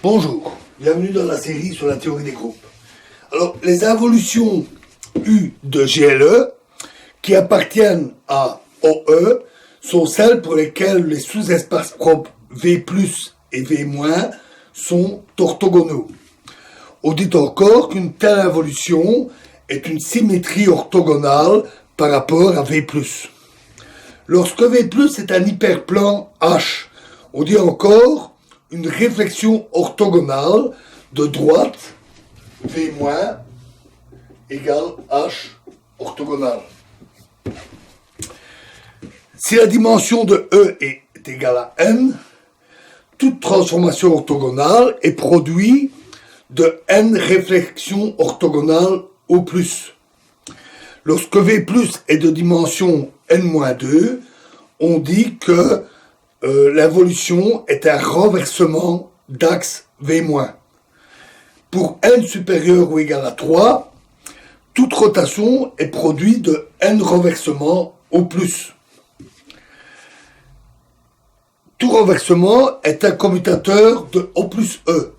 Bonjour, bienvenue dans la série sur la théorie des groupes. Alors, les involutions U de GLE qui appartiennent à OE sont celles pour lesquelles les sous-espaces propres V+, et V- sont orthogonaux. On dit encore qu'une telle involution est une symétrie orthogonale par rapport à V+. Lorsque V+, est un hyperplan H, on dit encore une réflexion orthogonale de droite V- égale H orthogonale. Si la dimension de E est égale à n, toute transformation orthogonale est produite de n réflexions orthogonales au plus. Lorsque V+ est de dimension n-2, on dit que l'involution est un renversement d'axe V-. Pour n supérieur ou égal à 3, toute rotation est produite de n renversement au plus. Tout renversement est un commutateur de O plus E,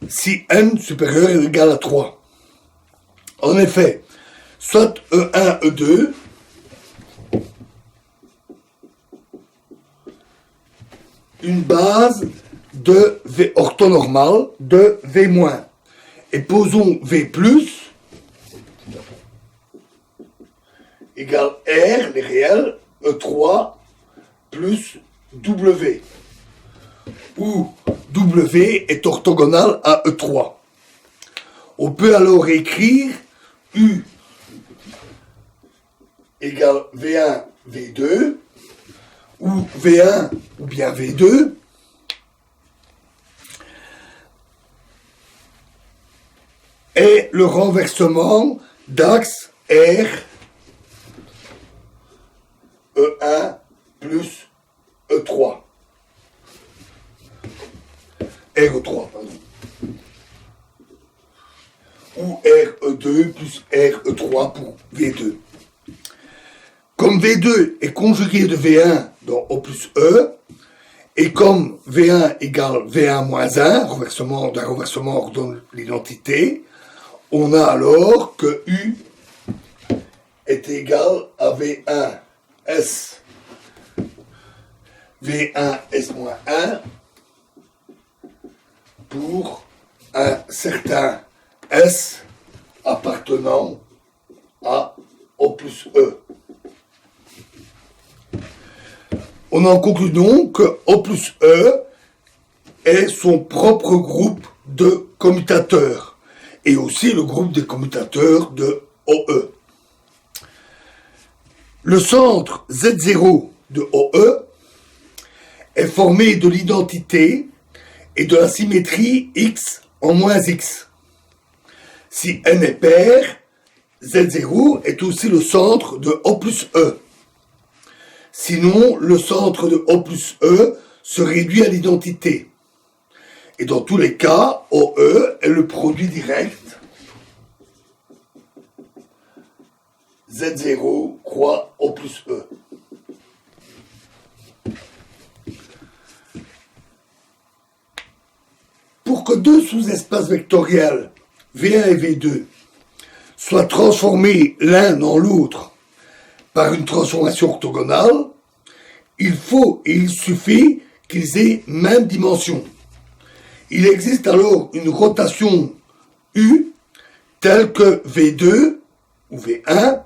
si n supérieur ou égal à 3. En effet, soit E1, E2, une base de V orthonormale de V-. Et posons V+, égale R, les réels, E3 plus W, où W est orthogonal à E3. On peut alors écrire U égale V1, V2, ou V1 ou bien V2, est le renversement d'axe R E1 plus E3. RE3, pardon. Ou RE2 plus RE3 pour V2. Comme V2 est conjugué de V1 dans O plus E, et comme V1 égale V1 moins 1, renversement d'un renversement ordonne l'identité, on a alors que U est égal à V1 S, V1 S moins 1 pour un certain S appartenant à O plus E. On en conclut donc que O plus E est son propre groupe de commutateurs et aussi le groupe des commutateurs de OE. Le centre Z0 de OE est formé de l'identité et de la symétrie X en moins X. Si n est pair, Z0 est aussi le centre de O plus E. Sinon, le centre de O plus E se réduit à l'identité. Et dans tous les cas, OE est le produit direct Z0 croix O plus E. Pour que deux sous-espaces vectoriels, V1 et V2, soient transformés l'un dans l'autre par une transformation orthogonale, il faut et il suffit qu'ils aient même dimension. Il existe alors une rotation U telle que V2 ou V1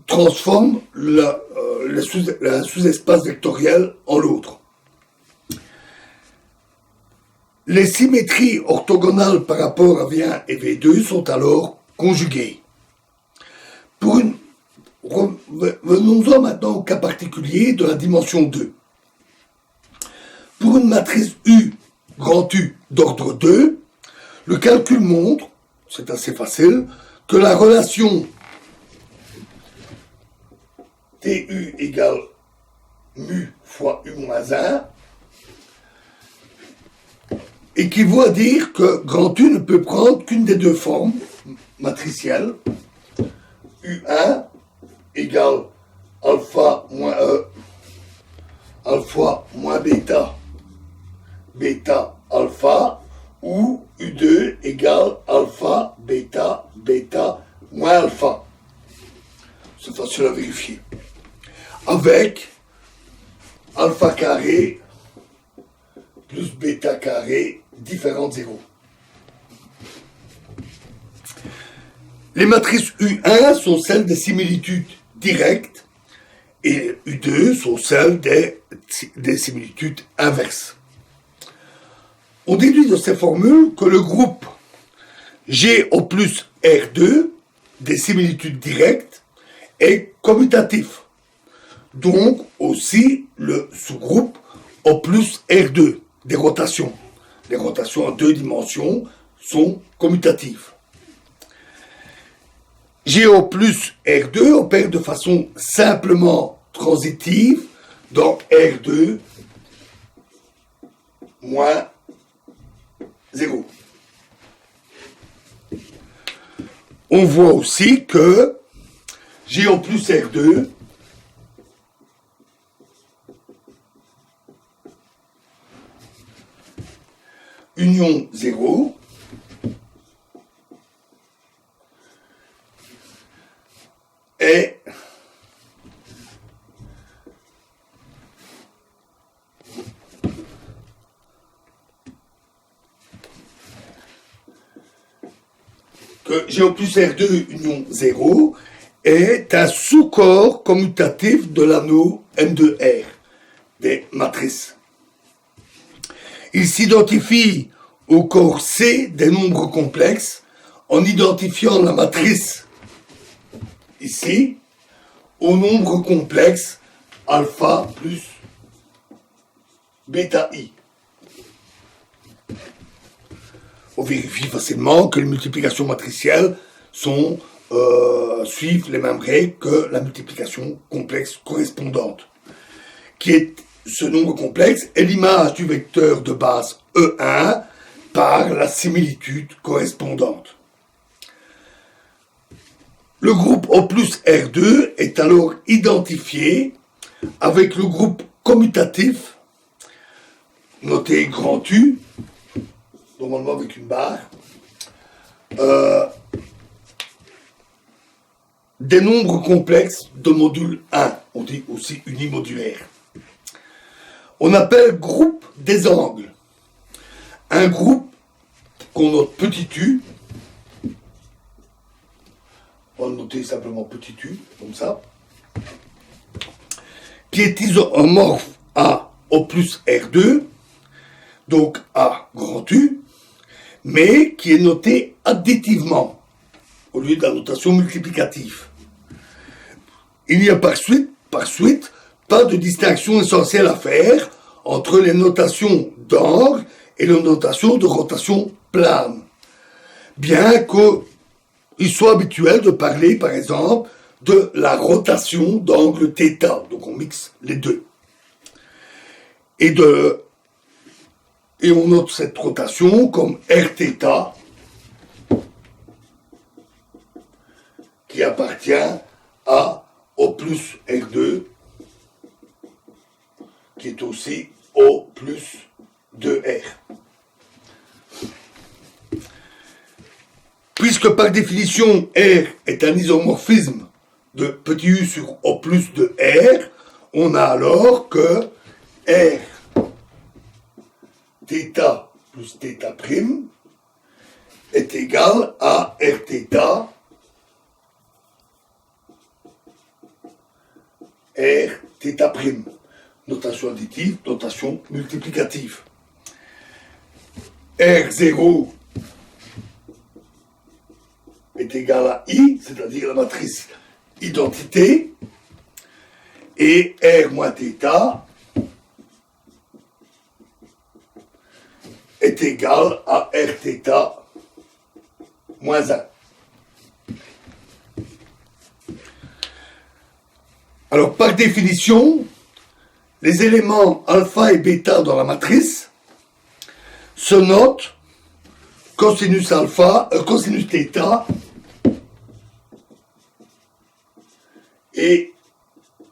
transforme un sous-espace vectoriel en l'autre. Les symétries orthogonales par rapport à V1 et V2 sont alors conjuguées. Venons-en maintenant au cas particulier de la dimension 2. Pour une matrice U, grand U, d'ordre 2, le calcul montre, c'est assez facile, que la relation TU égale mu fois U moins 1 équivaut à dire que grand U ne peut prendre qu'une des deux formes matricielles, U1 égale alpha identifié. Avec alpha carré plus bêta carré différents zéros. Les matrices U1 sont celles des similitudes directes et U2 sont celles des similitudes inverses. On déduit de ces formules que le groupe GO plus R2 des similitudes directes est commutatif. Donc aussi le sous-groupe O plus R2 des rotations. Les rotations en 2 dimensions sont commutatives. GO plus R2 opère de façon simplement transitive dans R2 moins 0. On voit aussi que GO plus R2 union 0 est que GO plus R2 union 0 est un sous-corps commutatif de l'anneau M2R des matrices. Il s'identifie au corps C des nombres complexes en identifiant la matrice ici au nombre complexe alpha plus bêta i. On vérifie facilement que les multiplications matricielles suivent les mêmes règles que la multiplication complexe correspondante, qui est ce nombre complexe est l'image du vecteur de base E1 par la similitude correspondante. Le groupe O plus R2 est alors identifié avec le groupe commutatif, noté grand U, normalement avec une barre, des nombres complexes de module 1, on dit aussi unimodulaire. On appelle groupe des angles un groupe qu'on note petit u, on va le noter simplement petit u, comme ça, qui est isomorphe à O plus R2, donc à grand U, mais qui est noté additivement, au lieu de la notation multiplicative. Il n'y a par suite pas de distinction essentielle à faire entre les notations d'angle et les notations de rotation plane. Bien qu'il soit habituel de parler, par exemple, de la rotation d'angle θ. Donc on mixe les deux. Et on note cette rotation comme Rθ, qui appartient à O plus R2, qui est aussi O plus 2R. Puisque par définition R est un isomorphisme de petit u sur O plus de R, on a alors que R θ plus θ' est égal à Rθ Rθ'. Notation additive, notation multiplicative. R0 est égal à I, c'est-à-dire la matrice identité, et R moins θ est égal à Rθ moins 1. Alors, par définition, les éléments alpha et bêta dans la matrice se notent cosinus alpha, cosinus θ et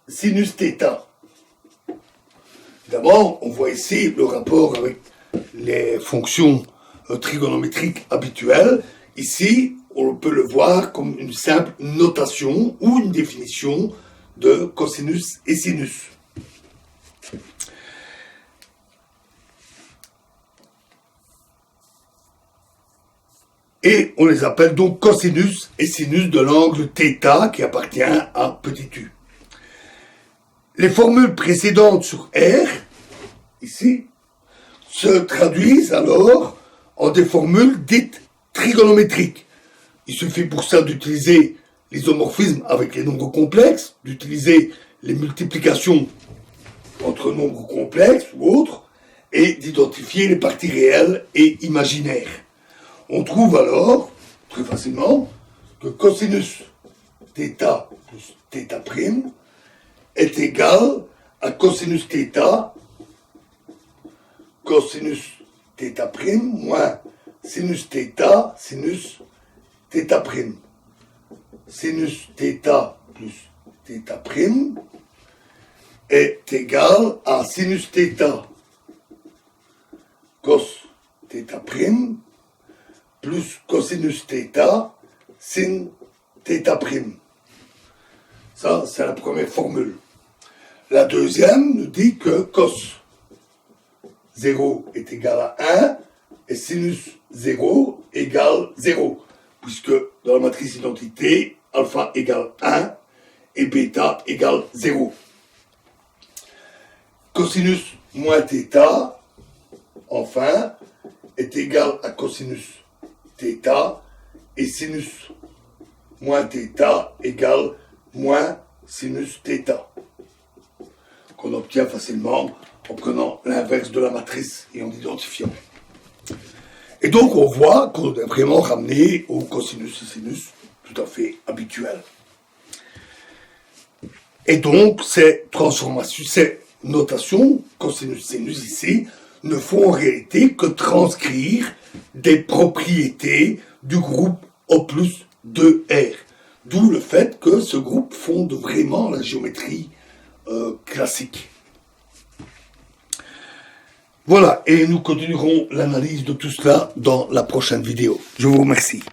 sinus θ. D'abord, on voit ici le rapport avec les fonctions trigonométriques habituelles. Ici, on peut le voir comme une simple notation ou une définition de cosinus et sinus. Et on les appelle donc cosinus et sinus de l'angle θ qui appartient à petit u. Les formules précédentes sur R, ici, se traduisent alors en des formules dites trigonométriques. Il suffit pour ça d'utiliser l'isomorphisme avec les nombres complexes, d'utiliser les multiplications entre nombres complexes ou autres, et d'identifier les parties réelles et imaginaires. On trouve alors, très facilement, que cosinus θ plus θ' est égal à cosinus θ moins sinus θ sinus θ'. Sinus θ plus θ' est égal à sinus θ cos θ' plus cosinus θ sin θ'. Ça, c'est la première formule. La deuxième nous dit que cos 0 est égal à 1 et sinus 0 égale 0, puisque dans la matrice identité, alpha égale 1 et bêta égale 0. Cosinus moins θ, enfin, est égal à cosinus θ et sinus moins θ égale moins sinus θ, qu'on obtient facilement en prenant l'inverse de la matrice et en l'identifiant. Et donc on voit qu'on est vraiment ramené au cosinus et sinus tout à fait habituel. Et donc ces transformations, ces notations, cosinus sinus ici, ne font en réalité que transcrire des propriétés du groupe O plus 2R. D'où le fait que ce groupe fonde vraiment la géométrie classique. Voilà, et nous continuerons l'analyse de tout cela dans la prochaine vidéo. Je vous remercie.